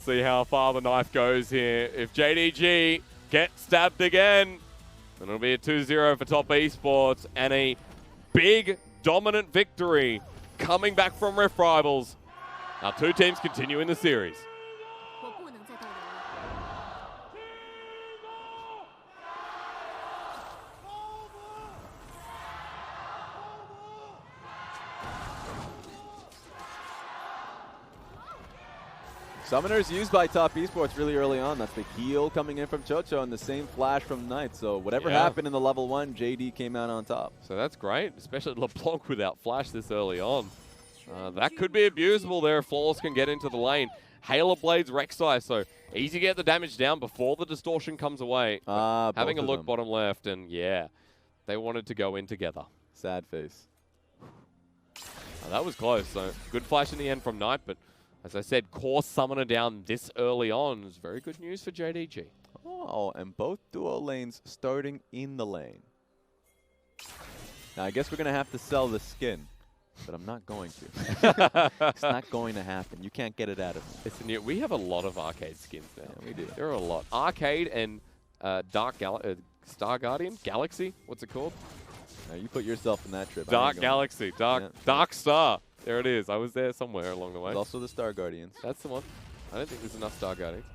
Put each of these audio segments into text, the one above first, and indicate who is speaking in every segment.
Speaker 1: See how far the knife goes here. If JDG gets stabbed again, then it'll be a 2-0 for Top Esports and a big dominant victory coming back from Rift Rivals. Our two teams continue in the series.
Speaker 2: Summoners used by Top Esports really early on. That's the heal coming in from Chocho and the same flash from Knight. So whatever happened in the level 1, JD came out on top.
Speaker 1: So that's great, especially LeBlanc without flash this early on. That could be abusable there if Flawless can get into the lane. Halo Blades Rek'Sai, so easy to get the damage down before the distortion comes away. Having a look bottom left, and yeah, they wanted to go in together.
Speaker 2: Sad face.
Speaker 1: That was close, so good flash in the end from Knight, but as I said, core summoner down this early on is very good news for JDG.
Speaker 2: Oh, and both duo lanes starting in the lane. Now, I guess we're going to have to sell the skin, but I'm not going to. It's not going to happen. You can't get it out of me.
Speaker 1: Listen, we have a lot of arcade skins now.
Speaker 2: Yeah, we do.
Speaker 1: There are a lot. Arcade and Star Guardian? Galaxy? What's it called?
Speaker 2: Now, you put yourself in that trip.
Speaker 1: Dark Galaxy. Dark Star. There it is. I was there somewhere along the way.
Speaker 2: There's also the Star Guardians.
Speaker 1: That's the one. I don't think there's enough Star Guardians.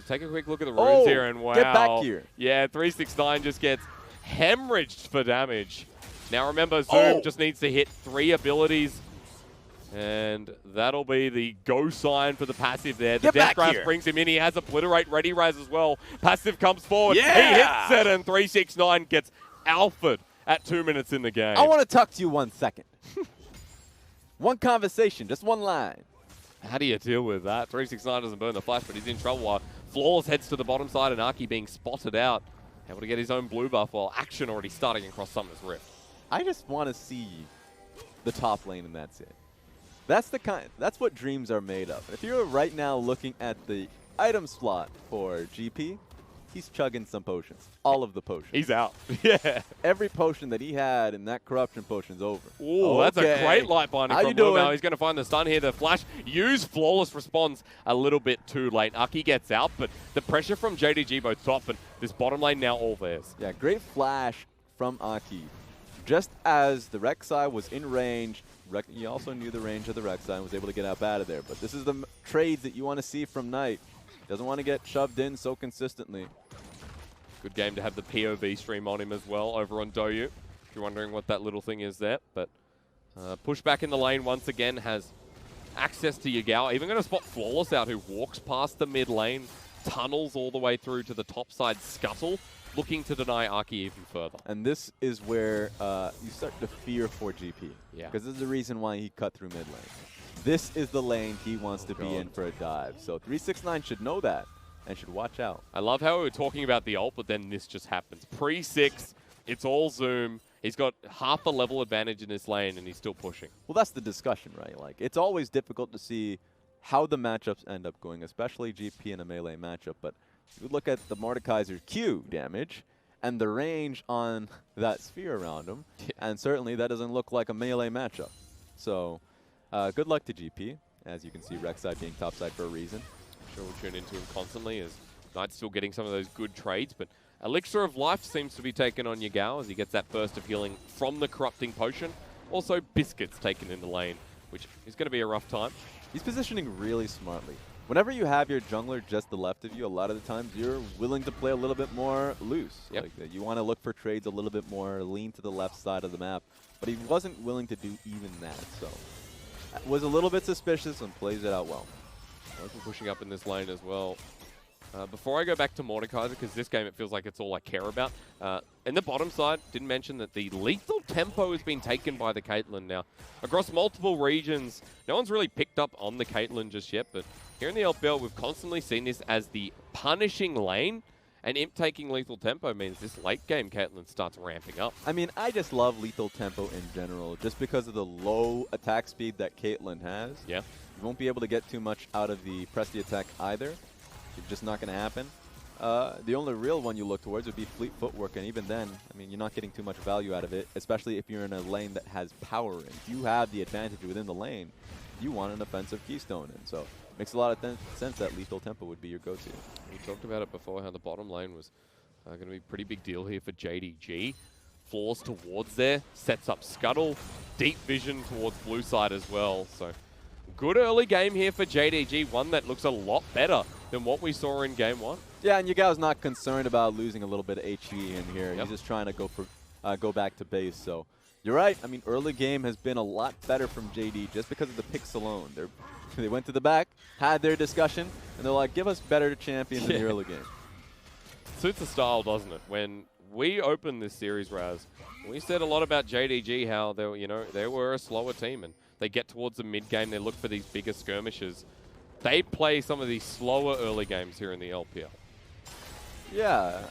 Speaker 1: Take a quick look at the runes here, and wow.
Speaker 2: Get back here.
Speaker 1: Yeah, 369 just gets hemorrhaged for damage. Now remember, Zoom just needs to hit 3 abilities, and that'll be the go sign for the passive there. The Death Grasp brings him in. He has Obliterate ready rise as well. Passive comes forward.
Speaker 2: Yeah!
Speaker 1: He hits it, and 369 gets alphaed at 2 minutes in the game.
Speaker 2: I want to talk to you 1 second. One conversation, just one line.
Speaker 1: How do you deal with that? 369 doesn't burn the flash, but he's in trouble while Flawless heads to the bottom side and Aki being spotted out. Able to get his own blue buff while action already starting across Summoner's Rift.
Speaker 2: I just want to see the top lane and that's it. That's what dreams are made of. If you're right now looking at the item slot for GP, he's chugging some potions. All of the potions.
Speaker 1: He's out. Yeah.
Speaker 2: Every potion that he had in that corruption potion's over.
Speaker 1: Ooh, that's a great light binding from LvMao. He's going to find the stun here. The flash used. Flawless responds a little bit too late. Aki gets out, but the pressure from JDG both top and this bottom lane now all theirs.
Speaker 2: Yeah, great flash from Aki. Just as the Rek'Sai was in range, he also knew the range of the Rek'Sai and was able to get out of there. But this is the trades that you want to see from Knight. Doesn't want to get shoved in so consistently.
Speaker 1: Good game to have the POV stream on him as well over on Doyu. If you're wondering what that little thing is there. But push back in the lane once again, has access to Yagao. Even going to spot Flawless out, who walks past the mid lane, tunnels all the way through to the top side scuttle, looking to deny Aki even further. And
Speaker 2: this is where you start to fear for GP.
Speaker 1: Yeah.
Speaker 2: Because this is the reason why he cut through mid lane. This is the lane he wants to be in for a dive. So 369 should know that and should watch out.
Speaker 1: I love how we were talking about the ult, but then this just happens. Pre-6, it's all Zoom. He's got half a level advantage in this lane, and he's still pushing.
Speaker 2: Well, that's the discussion, right? Like, it's always difficult to see how the matchups end up going, especially GP in a melee matchup. But you look at the Mordekaiser's Q damage and the range on that sphere around him, and certainly that doesn't look like a melee matchup. So good luck to GP. As you can see, Rek'Sai being topside for a reason.
Speaker 1: Sure, we'll tune into him constantly as Knight's still getting some of those good trades, but Elixir of Life seems to be taken on Yagao as he gets that burst of healing from the Corrupting Potion. Also, Biscuits taken in the lane, which is going to be a rough time.
Speaker 2: He's positioning really smartly. Whenever you have your jungler just the left of you, a lot of the times you're willing to play a little bit more loose.
Speaker 1: Yep.
Speaker 2: Like, you want to look for trades a little bit more, lean to the left side of the map. But he wasn't willing to do even that, so was a little bit suspicious and plays it out well.
Speaker 1: Also pushing up in this lane as well. Before I go back to Mordekaiser, because this game it feels like it's all I care about. In the bottom side, didn't mention that the lethal tempo has been taken by the Caitlyn now. Across multiple regions, no one's really picked up on the Caitlyn just yet, but here in the LPL, we've constantly seen this as the punishing lane, and Imp taking lethal tempo means this late game Caitlyn starts ramping up.
Speaker 2: I mean, I just love lethal tempo in general, just because of the low attack speed that Caitlyn has.
Speaker 1: Yeah.
Speaker 2: You won't be able to get too much out of the press the attack either. It's just not going to happen. The only real one you look towards would be fleet footwork, and even then, I mean, you're not getting too much value out of it, especially if you're in a lane that has power. And if you have the advantage within the lane, you want an offensive keystone in. So makes a lot of sense that lethal tempo would be your go-to.
Speaker 1: We talked about it before, how the bottom lane was going to be a pretty big deal here for JDG. Floors towards there, sets up Scuttle, deep vision towards blue side as well. So good early game here for JDG, one that looks a lot better than what we saw in game 1.
Speaker 2: Yeah, and Yagao's not concerned about losing a little bit of HE in here. He's just trying to go back to base. So you're right. I mean, early game has been a lot better from JD just because of the picks alone. They went to the back, had their discussion, and they're like, give us better champions in the early game.
Speaker 1: Suits the style, doesn't it? When we opened this series, Raz, we said a lot about JDG, how they were, they were a slower team, and they get towards the mid game, they look for these bigger skirmishes. They play some of these slower early games here in the LPL.
Speaker 2: Yeah,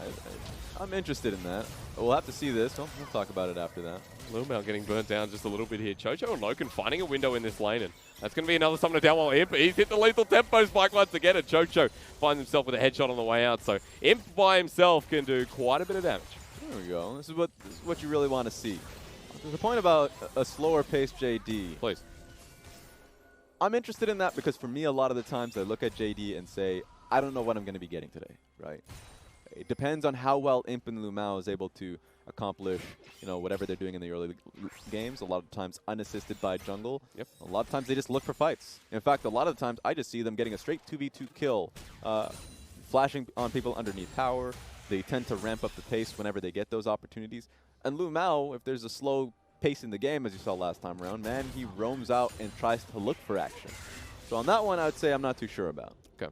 Speaker 2: I'm interested in that. We'll have to see this. We'll talk about it after that.
Speaker 1: LvMao getting burnt down just a little bit here. QiuQiu and LokeN finding a window in this lane, and that's going to be another summoner down while Imp. He's hit the lethal tempo spike once again, and QiuQiu finds himself with a headshot on the way out. So Imp by himself can do quite a bit of damage.
Speaker 2: There we go. This is what you really want to see. There's a point about a slower paced JD.
Speaker 1: Please.
Speaker 2: I'm interested in that because for me, a lot of the times I look at JD and say, I don't know what I'm going to be getting today, right? It depends on how well Imp and LvMao is able to accomplish, whatever they're doing in the early games. A lot of times unassisted by jungle.
Speaker 1: Yep.
Speaker 2: A lot of times they just look for fights. In fact, a lot of the times I just see them getting a straight 2v2 kill, flashing on people underneath tower. They tend to ramp up the pace whenever they get those opportunities. And LvMao, if there's a slow pace in the game, as you saw last time around, man, he roams out and tries to look for action. So on that one, I would say I'm not too sure about.
Speaker 1: Okay.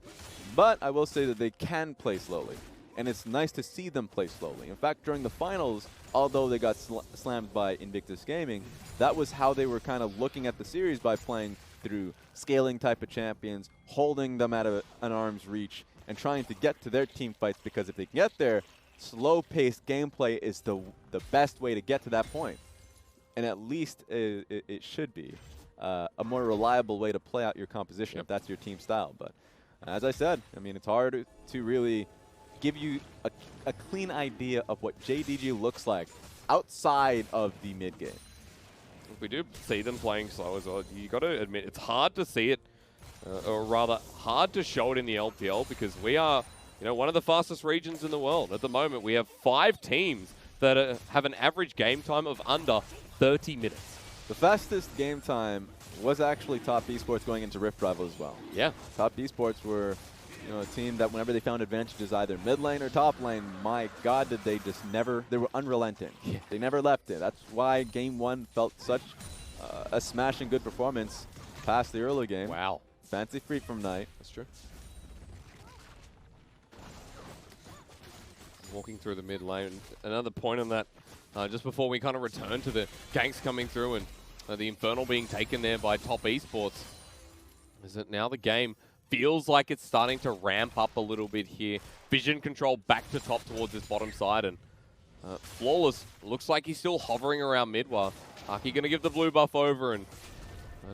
Speaker 2: But I will say that they can play slowly. And it's nice to see them play slowly. In fact, during the finals, although they got slammed by Invictus Gaming, that was how they were kind of looking at the series, by playing through scaling type of champions, holding them at an arm's reach, and trying to get to their team fights, because if they can get there, slow-paced gameplay is the best way to get to that point. And at least it should be a more reliable way to play out your composition if that's your team style. But as I said, I mean, it's hard to really give you a clean idea of what JDG looks like outside of the mid game.
Speaker 1: We do see them playing slow as well. You got to admit, it's hard to see it, or rather hard to show it in the LPL, because we are, one of the fastest regions in the world. At the moment, we have 5 teams that have an average game time of under 30 minutes.
Speaker 2: The fastest game time was actually Top Esports going into Rift Rival as well.
Speaker 1: Yeah.
Speaker 2: Top Esports were a team that whenever they found advantages either mid lane or top lane, my God, did they just never, they were unrelenting. Yeah. They never left it. That's why game 1 felt such a smashing good performance past the early game.
Speaker 1: Wow.
Speaker 2: Fancy free from Knight.
Speaker 1: That's true. Walking through the mid lane. Another point on that, just before we kind of return to the ganks coming through and the Infernal being taken there by Top Esports, is that now the game feels like it's starting to ramp up a little bit here. Vision control back to top towards this bottom side, and Flawless looks like he's still hovering around mid, while Aki going to give the blue buff over, and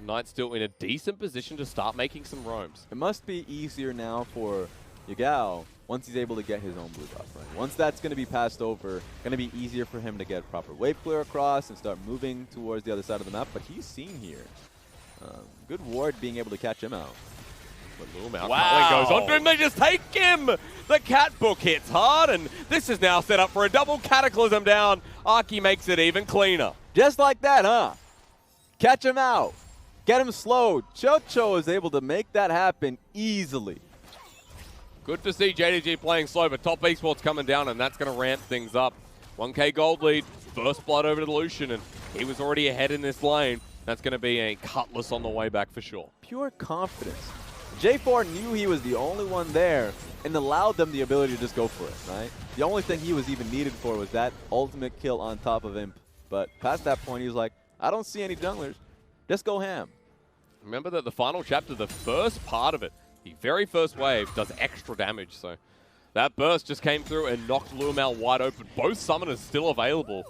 Speaker 1: Knight's still in a decent position to start making some roams.
Speaker 2: It must be easier now for Yagao once he's able to get his own blue buff, right? Once that's going to be passed over, going to be easier for him to get proper wave clear across and start moving towards the other side of the map, but he's seen here. Good ward being able to catch him out.
Speaker 1: Wow. Goes on to him, they just take him! The cat book hits hard, and this is now set up for a double cataclysm down. Aki makes it even cleaner.
Speaker 2: Just like that, huh? Catch him out. Get him slowed. QiuQiu is able to make that happen easily.
Speaker 1: Good to see JDG playing slow, but Top Esports coming down, and that's going to ramp things up. 1K gold lead, first blood over to Lucian, and he was already ahead in this lane. That's going to be a cutlass on the way back for sure.
Speaker 2: Pure confidence. J4 knew he was the only one there and allowed them the ability to just go for it, right? The only thing he was even needed for was that ultimate kill on top of Imp. But past that point, he was like, I don't see any junglers. Just go ham.
Speaker 1: Remember that the final chapter, the first part of it, the very first wave, does extra damage. So that burst just came through and knocked LvMao wide open. Both summoners still available.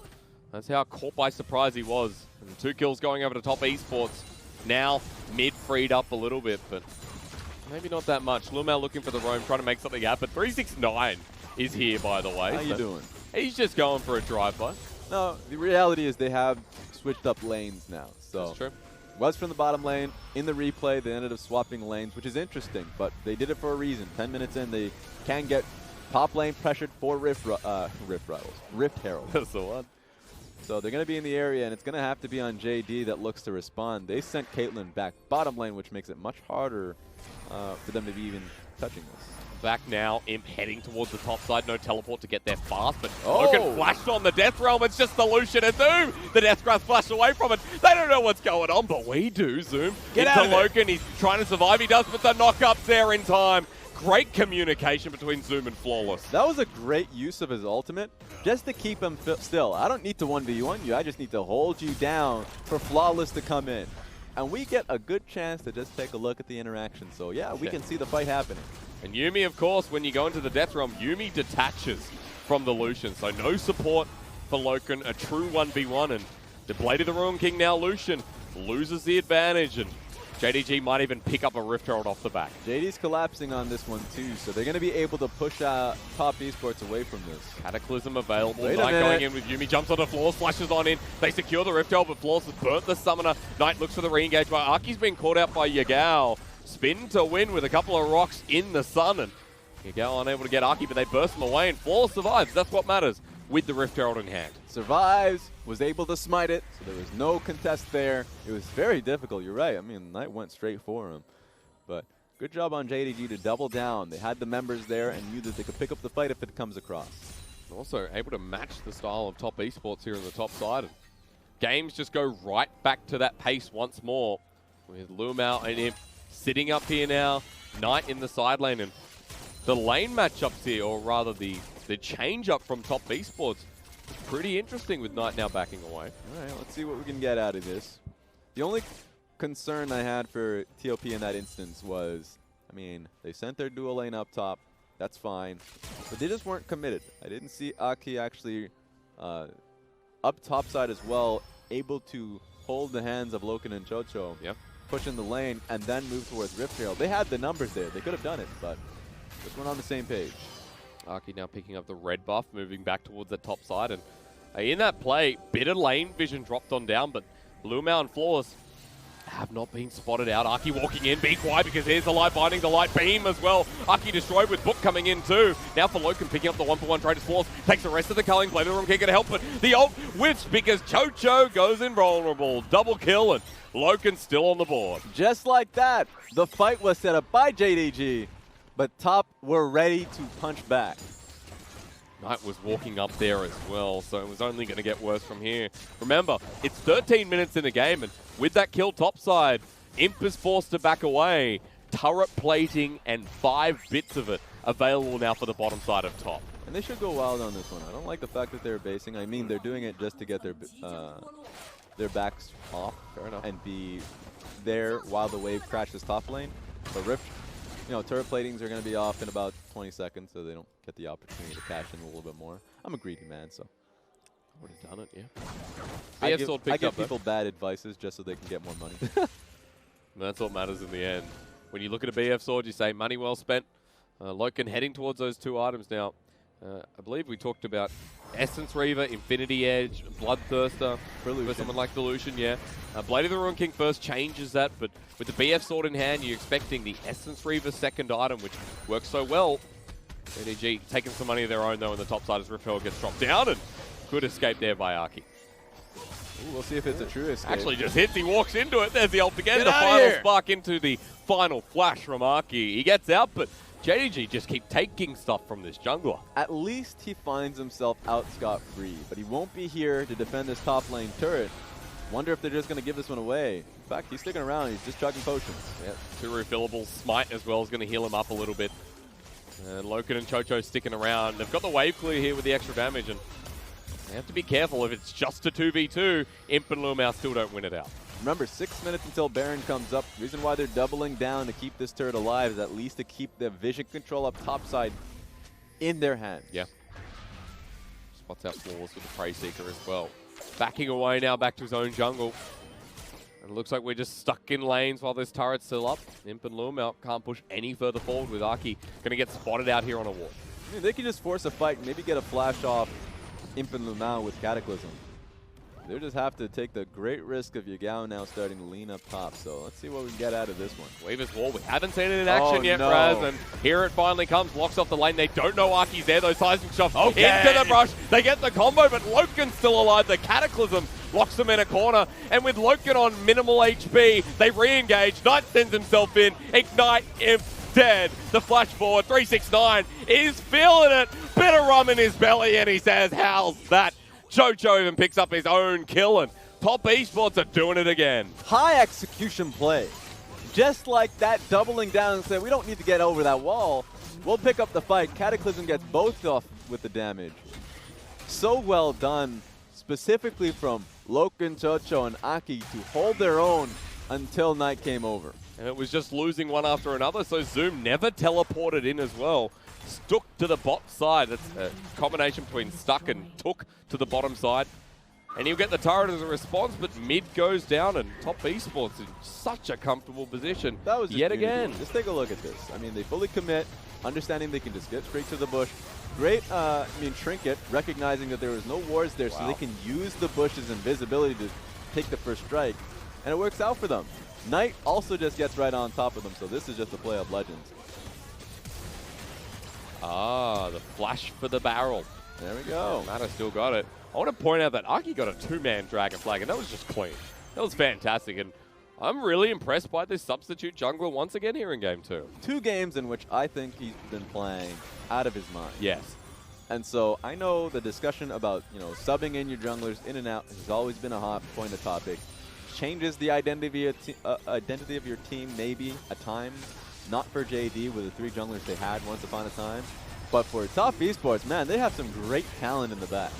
Speaker 1: That's how caught by surprise he was. And 2 kills going over to Top Esports. Now mid freed up a little bit, but maybe not that much. LvMao looking for the roam, trying to make something happen. 369 is here, by the way.
Speaker 2: How you doing?
Speaker 1: He's just going for a drive-by.
Speaker 2: No, the reality is they have switched up lanes now. So
Speaker 1: that's true.
Speaker 2: Was from the bottom lane. In the replay, they ended up swapping lanes, which is interesting, but they did it for a reason. 10 minutes in, they can get top lane pressured for Rift Herald.
Speaker 1: That's the one.
Speaker 2: So they're going to be in the area, and it's going to have to be on JD that looks to respond. They sent Caitlyn back bottom lane, which makes it much harder for them to be even touching this.
Speaker 1: Back now, Imp heading towards the top side. No teleport to get there fast, but LokeN flashed on the Death Realm. It's just the Lucian and Zoom. The Death Grasp flashed away from it. They don't know what's going on, but we do. Zoom
Speaker 2: Get
Speaker 1: into
Speaker 2: out of
Speaker 1: LokeN. He's trying to survive. He does, but the knock-up's there in time. Great communication between Zoom and Flawless.
Speaker 2: That was a great use of his ultimate, just to keep him still. I don't need to 1v1 you. I just need to hold you down for Flawless to come in. And we get a good chance to just take a look at the interaction. So yeah, we can see the fight happening.
Speaker 1: And Yuumi, of course, when you go into the Death Realm, Yuumi detaches from the Lucian. So no support for LokeN, a true 1v1. And the Blade of the Ruin King now, Lucian, loses the advantage. And JDG might even pick up a Rift Herald off the back.
Speaker 2: JD's collapsing on this one too, so they're going to be able to push top esports away from this.
Speaker 1: Cataclysm available.
Speaker 2: Wait
Speaker 1: Knight going in with Yuumi, jumps onto Flawless, flashes on in. They secure the Rift Herald, but Flawless has burnt the Summoner. Knight looks for the re-engage, but Aki's been caught out by Yagao. Spin to win with a couple of rocks in the sun, and Yagao unable to get Aki, but they burst him away, and Flawless survives. That's what matters with the Rift Herald in hand.
Speaker 2: Survives, was able to smite it, so there was no contest there. It was very difficult, you're right. I mean, Knight went straight for him. But good job on JDG to double down. They had the members there and knew that they could pick up the fight if it comes across.
Speaker 1: Also able to match the style of top esports here in the top side. And games just go right back to that pace once more, with LvMao and Imp sitting up here now. Knight in the side lane, and the lane matchups here, or rather the change up from top esports, is pretty interesting with Knight now backing away.
Speaker 2: All right, let's see what we can get out of this. The only concern I had for TOP in that instance was, I mean, they sent their dual lane up top. That's fine. But they just weren't committed. I didn't see Aki actually up top side as well, able to hold the hands of LokeN and Chocho, push in the lane, and then move towards Rift Herald. They had the numbers there. They could have done it, but just weren't on the same page.
Speaker 1: Aki now picking up the red buff, moving back towards the top side. And in that play, bit of lane vision dropped on down, but LvMao and Flawless have not been spotted out. Aki walking in, be quiet because here's the light binding, the light beam as well. Aki destroyed with Book coming in too. Now for LokeN picking up the 1-for-1 trade as Flawless takes the rest of the culling. Blade of the Room can't get help, but the ult whiffs because Chocho goes invulnerable. Double kill, and LokeN still on the board.
Speaker 2: Just like that, the fight was set up by JDG, but top were ready to punch back.
Speaker 1: Knight was walking up there as well, so it was only going to get worse from here. Remember, it's 13 minutes in the game, and with that kill topside, Imp is forced to back away. Turret plating and 5 bits of it available now for the bottom side of top.
Speaker 2: And they should go wild on this one. I don't like the fact that they're basing. I mean, they're doing it just to get their backs off.
Speaker 1: Fair enough.
Speaker 2: And be there while the wave crashes top lane. But Rift, you know, turret platings are going to be off in about 20 seconds, so they don't get the opportunity to cash in a little bit more. I'm a greedy man, so
Speaker 1: I would have done it, yeah.
Speaker 2: I give people bad advices just so they can get more money.
Speaker 1: And that's what matters in the end. When you look at a BF sword, you say money well spent. LokeN heading towards those 2 items now. I believe we talked about Essence Reaver, Infinity Edge, Bloodthirster for someone like the Lucian, yeah. Blade of the Ruin King first changes that, but with the BF sword in hand, you're expecting the Essence Reaver second item, which works so well. JDG taking some money of their own, though, on the top side as Rift Herald gets dropped down, and good escape there by Aki.
Speaker 2: Ooh, we'll see if it's a true escape.
Speaker 1: Actually just hits, he walks into it, there's the ult again, the final spark into the final flash from Aki. He gets out, but JDG just keep taking stuff from this jungler.
Speaker 2: At least he finds himself out scot-free, but he won't be here to defend this top lane turret. Wonder if they're just going to give this one away. In fact, he's sticking around. He's just chugging potions.
Speaker 1: Yep, 2 refillables. Smite as well is going to heal him up a little bit. And LokeN and Chocho sticking around. They've got the wave clear here with the extra damage, and they have to be careful. If it's just a 2v2, Imp and LvMao still don't win it out.
Speaker 2: Remember, 6 minutes until Baron comes up. The reason why they're doubling down to keep this turret alive is at least to keep the vision control up topside in their hands.
Speaker 1: Yeah. Spots out Flawless with the Prey Seeker as well. Backing away now back to his own jungle. And it looks like we're just stuck in lanes while this turret's still up. Imp and LvMao can't push any further forward with Aki. Going to get spotted out here on a wall.
Speaker 2: I mean, they can just force a fight and maybe get a flash off Imp and LvMao with Cataclysm. They just have to take the great risk of Yagao now starting to lean up top. So let's see what we can get out of this one.
Speaker 1: Weaver's Wall, we haven't seen it in action yet,
Speaker 2: no.
Speaker 1: Raz, and here it finally comes. Locks off the lane. They don't know Aki's there. Those seismic shots into the brush. They get the combo, but LokeN's still alive. The Cataclysm locks them in a corner, and with LokeN on minimal HP, they re-engage. Knight sends himself in. Ignite him dead. The flash forward, 369 is feeling it. Bit of rum in his belly, and he says, how's that? QiuQiu even picks up his own kill, and Top Esports are doing it again.
Speaker 2: High execution play. Just like that, doubling down and saying, we don't need to get over that wall. We'll pick up the fight. Cataclysm gets both off with the damage. So well done, specifically from LokeN, QiuQiu, and Aki to hold their own until Knight came over.
Speaker 1: And it was just losing one after another, so Zoom never teleported in as well. Stuck to the bot side. That's a combination between stuck and took to the bottom side. And he'll get the turret as a response, but mid goes down, and Top Esports in such a comfortable position
Speaker 2: That was
Speaker 1: yet again.
Speaker 2: Just take a look at this. I mean, they fully commit, understanding they can just get straight to the bush. Great, Trinket, recognizing that there was no wards there, so they can use the bush's invisibility to take the first strike. And it works out for them. Knight also just gets right on top of them, so this is just a play of legends.
Speaker 1: Ah, the flash for the barrel.
Speaker 2: There we go.
Speaker 1: Mata still got it. I want to point out that Aki got a two-man Dragon Flag, and that was just clean. That was fantastic, and I'm really impressed by this substitute jungler once again here in Game 2.
Speaker 2: 2 games in which I think he's been playing out of his mind.
Speaker 1: Yes.
Speaker 2: And so I know the discussion about, subbing in your junglers in and out has always been a hot point of topic. Changes the identity of your team maybe at times. Not for JD with the 3 junglers they had once upon a time. But for Top Esports, man, they have some great talent in the back.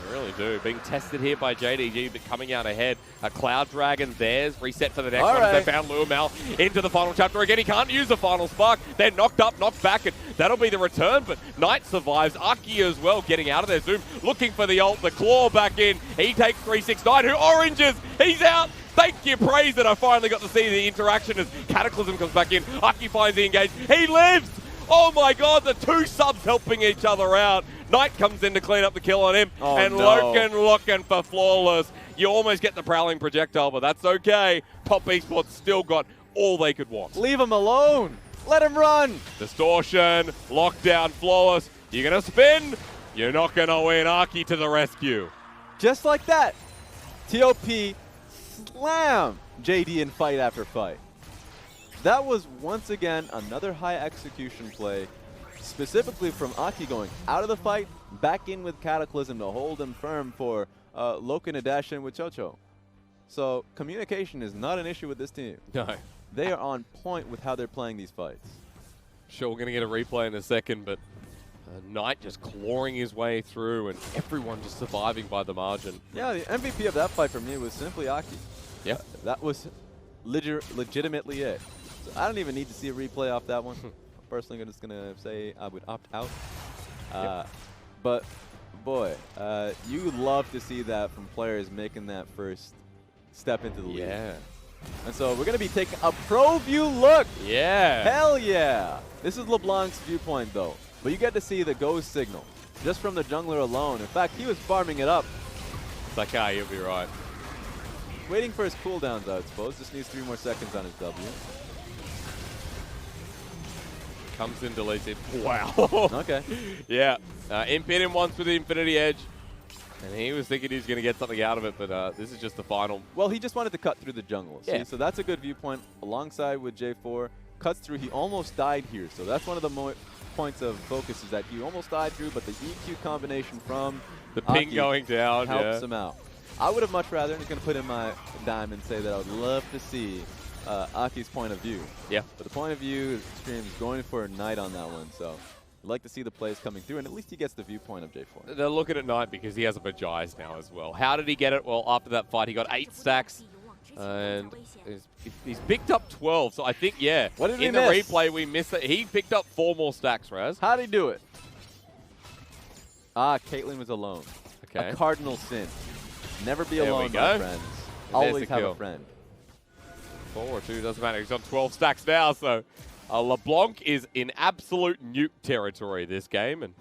Speaker 1: They really do. Being tested here by JDG, but coming out ahead. A Cloud Dragon, theirs. Reset for the next one. They found LvMao into the final chapter again. He can't use the final spark. They're knocked up, knocked back, and that'll be the return. But Knight survives. Aki as well, getting out of there. Zoom looking for the ult. The claw back in. He takes 369. Who oranges? He's out. Thank you, praise that I finally got to see the interaction as Cataclysm comes back in. Aki finds the engage. He lives! Oh my god, the 2 subs helping each other out. Knight comes in to clean up the kill on him. LokeN looking for flawless. You almost get the prowling projectile, but that's okay. Top Esports still got all they could want.
Speaker 2: Leave him alone. Let him run.
Speaker 1: Distortion, lockdown, flawless. You're going to spin. You're not going to win. Aki to the rescue.
Speaker 2: Just like that. TOP slam JD in fight after fight. That was once again another high execution play, specifically from Aki going out of the fight, back in with Cataclysm to hold him firm for LokeN to dash in with QiuQiu. So communication is not an issue with this team.
Speaker 1: No.
Speaker 2: They are on point with how they're playing these fights.
Speaker 1: Sure, we're going to get a replay in a second, but Knight just clawing his way through and everyone just surviving by the margin.
Speaker 2: Yeah, the MVP of that fight for me was simply Aki.
Speaker 1: Yeah.
Speaker 2: That was legitimately it. So I don't even need to see a replay off that one. Personally, I'm just going to say I would opt out. But, boy, you love to see that from players making that first step into the league.
Speaker 1: Yeah.
Speaker 2: And so we're going to be taking a pro view look.
Speaker 1: Yeah.
Speaker 2: Hell yeah. This is LeBlanc's viewpoint, though. But you get to see the ghost signal just from the jungler alone. In fact, he was farming it up.
Speaker 1: It's like, ah, you'll be right.
Speaker 2: Waiting for his cooldowns, I suppose. Just needs 3 more seconds on his W.
Speaker 1: Comes in, deletes it. Wow.
Speaker 2: Okay.
Speaker 1: Yeah. Imp hit him once with the Infinity Edge. And he was thinking he was going to get something out of it, but this is just the final.
Speaker 2: Well, he just wanted to cut through the jungle.
Speaker 1: Yeah.
Speaker 2: See, so that's a good viewpoint alongside with J4. Cuts through. He almost died here. So that's one of the points of focus is that he almost died through, but the EQ combination from
Speaker 1: the ping going down
Speaker 2: helps him out. I would have much rather, and I'm going to put in my dime and say that I would love to see Aki's point of view.
Speaker 1: Yeah.
Speaker 2: But the point of view stream is going for a Knight on that one, so I'd like to see the plays coming through, and at least he gets the viewpoint of J4.
Speaker 1: They're looking at Knight because he has a Bajais now as well. How did he get it? Well, after that fight, he got 8 stacks, and he's picked up 12. So I think, yeah,
Speaker 2: what did
Speaker 1: in
Speaker 2: we
Speaker 1: the
Speaker 2: miss?
Speaker 1: replay, we missed it. He picked up 4 more stacks, Raz.
Speaker 2: How did he do it? Ah, Caitlyn was alone.
Speaker 1: Okay.
Speaker 2: A cardinal sin. Never be
Speaker 1: There
Speaker 2: alone,
Speaker 1: we go.
Speaker 2: my friends. Always have
Speaker 1: kill.
Speaker 2: a friend.
Speaker 1: 4 or 2, doesn't matter. He's on 12 stacks now, so LeBlanc is in absolute nuke territory this game, and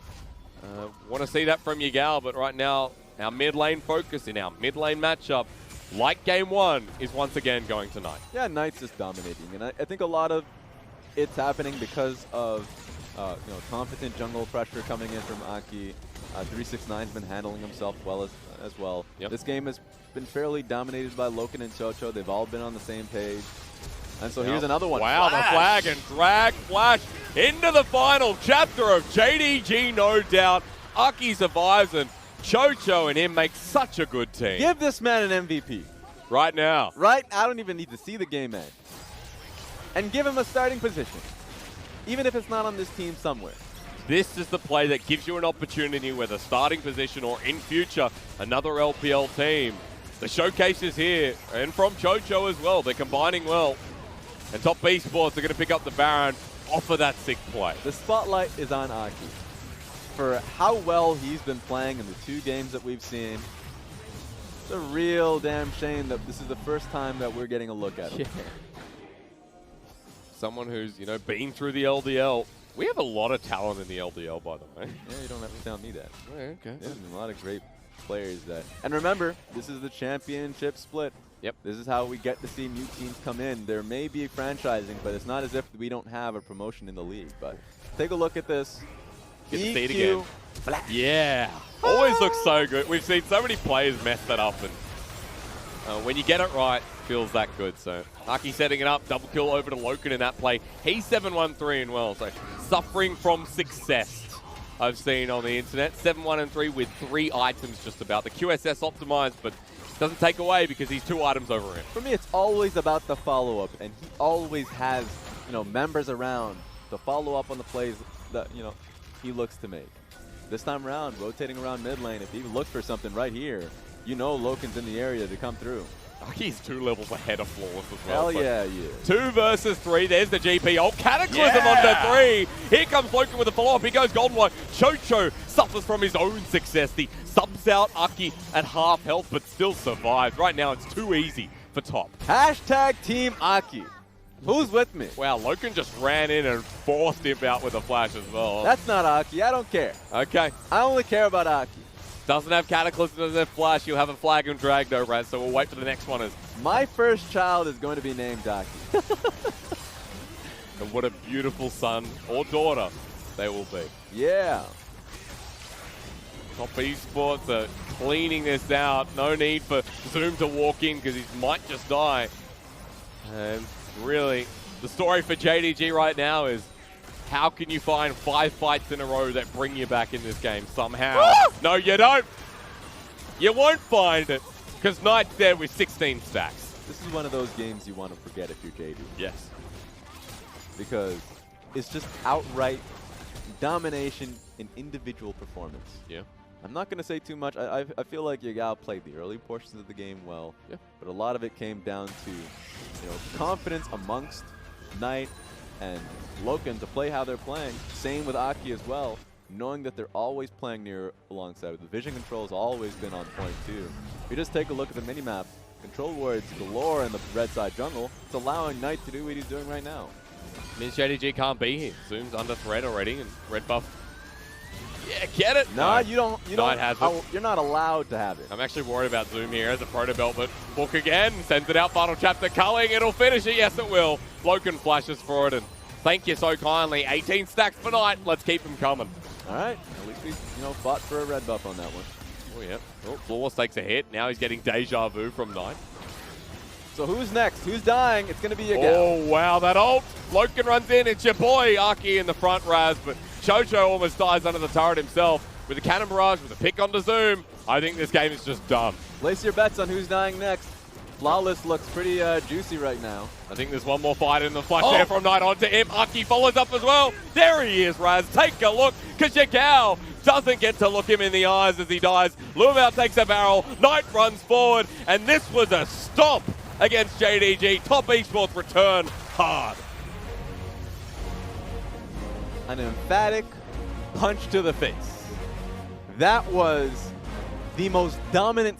Speaker 1: want to see that from Yagao, but right now our mid lane focus in our mid lane matchup, like game one, is once again going tonight.
Speaker 2: Yeah, Knight's just dominating, and I think a lot of it's happening because of competent jungle pressure coming in from Aki. 369's been handling himself well as well.
Speaker 1: Yep.
Speaker 2: This game has been fairly dominated by LokeN and QiuQiu. They've all been on the same page. And so here's another one.
Speaker 1: Wow,
Speaker 2: Flash.
Speaker 1: the flag and drag Flash into the final chapter of JDG, no doubt. Aki survives, and QiuQiu and him make such a good team.
Speaker 2: Give this man an MVP.
Speaker 1: Right now.
Speaker 2: Right? I don't even need to see the game end. And give him a starting position. Even if it's not on this team somewhere.
Speaker 1: This is the play that gives you an opportunity, whether starting position or in future, another LPL team. The showcase is here, and from QiuQiu as well. They're combining well. And Top Esports are going to pick up the Baron off of that sick play.
Speaker 2: The spotlight is on Aki. For how well he's been playing in the 2 games that we've seen. It's a real damn shame that this is the first time that we're getting a look at him.
Speaker 1: Yeah. Someone who's, been through the LDL. We have a lot of talent in the LDL, by the way.
Speaker 2: Yeah, you don't have to tell me that.
Speaker 1: Oh, okay.
Speaker 2: There's a lot of great players that. And remember, this is the championship split.
Speaker 1: Yep.
Speaker 2: This is how we get to see new teams come in. There may be franchising, but it's not as if we don't have a promotion in the league. But take a look at this.
Speaker 1: Get to see it again. Yeah. Always looks so good. We've seen so many players mess that up, and when you get it right, feels that good. So Aki setting it up, double kill over to LokeN in that play. He's 7-1-3 and well, so suffering from success I've seen on the internet. 7-1-3 with 3 items just about. The QSS optimized, but doesn't take away because he's 2 items over him.
Speaker 2: For me, it's always about the follow-up, and he always has, members around to follow up on the plays that, he looks to make. This time around, rotating around mid lane, if he looks for something right here, LokeN's in the area to come through.
Speaker 1: Aki's 2 levels ahead of Flawless as well.
Speaker 2: Hell yeah, he is.
Speaker 1: 2 versus 3. There's the GP. Oh, Cataclysm onto 3. Here comes LokeN with a follow-up. He goes Golden White. QiuQiu suffers from his own success. He subs out Aki at half health, but still survives. Right now, it's too easy for top.
Speaker 2: Hashtag Team Aki. Who's with me?
Speaker 1: Wow, LokeN just ran in and forced him out with a flash as well.
Speaker 2: That's not Aki. I don't care.
Speaker 1: Okay.
Speaker 2: I only care about Aki.
Speaker 1: Doesn't have Cataclysm, doesn't have Flash. You'll have a flag and drag though, Raz, so we'll wait for the next one.
Speaker 2: My first child is going to be named Aki.
Speaker 1: And what a beautiful son or daughter they will be.
Speaker 2: Yeah.
Speaker 1: Top Esports are cleaning this out. No need for Zoom to walk in because he might just die. And really, the story for JDG right now is, how can you find 5 fights in a row that bring you back in this game somehow? No, you don't. You won't find it because Knight's there with 16 stacks.
Speaker 2: This is one of those games you want to forget if you're JD.
Speaker 1: Yes.
Speaker 2: Because it's just outright domination in individual performance.
Speaker 1: Yeah.
Speaker 2: I'm not going to say too much. I feel like Yagao played the early portions of the game well.
Speaker 1: Yeah.
Speaker 2: But a lot of it came down to, confidence amongst Knight and LokeN to play how they're playing. Same with Aki as well, knowing that they're always playing near alongside. The vision control's always been on point too. If you just take a look at the minimap, control wards galore in the red side jungle. It's allowing Knight to do what he's doing right now.
Speaker 1: Means JDG can't be here. Zoom's under threat already, and red buff. Yeah, get it.
Speaker 2: Nah, you don't.
Speaker 1: Knight has it.
Speaker 2: You're not allowed to have it.
Speaker 1: I'm actually worried about Zoom here as a proto belt, but Book again sends it out. Final chapter culling. It'll finish it. Yes, it will. LokeN flashes for it, and thank you so kindly. 18 stacks for Knight. Let's keep them coming.
Speaker 2: All right. At least we, fought for a red buff on that one.
Speaker 1: Oh yeah. Oh, Flawless takes a hit. Now he's getting deja vu from Knight.
Speaker 2: So who's next? Who's dying? It's going to be Yagao.
Speaker 1: Oh, wow, that ult. LokeN runs in. It's your boy, Aki, in the front, Raz, but QiuQiu almost dies under the turret himself. With a cannon barrage, with a pick onto Zoom, I think this game is just done.
Speaker 2: Place your bets on who's dying next. Flawless looks pretty juicy right now.
Speaker 1: I think there's one more fight in the flash there from Knight onto him. Aki follows up as well. There he is, Raz. Take a look, because Yagao doesn't get to look him in the eyes as he dies. LvMao takes a barrel. Knight runs forward, and this was a stomp against JDG. Top Esports return hard.
Speaker 2: An emphatic punch to the face. That was the most dominant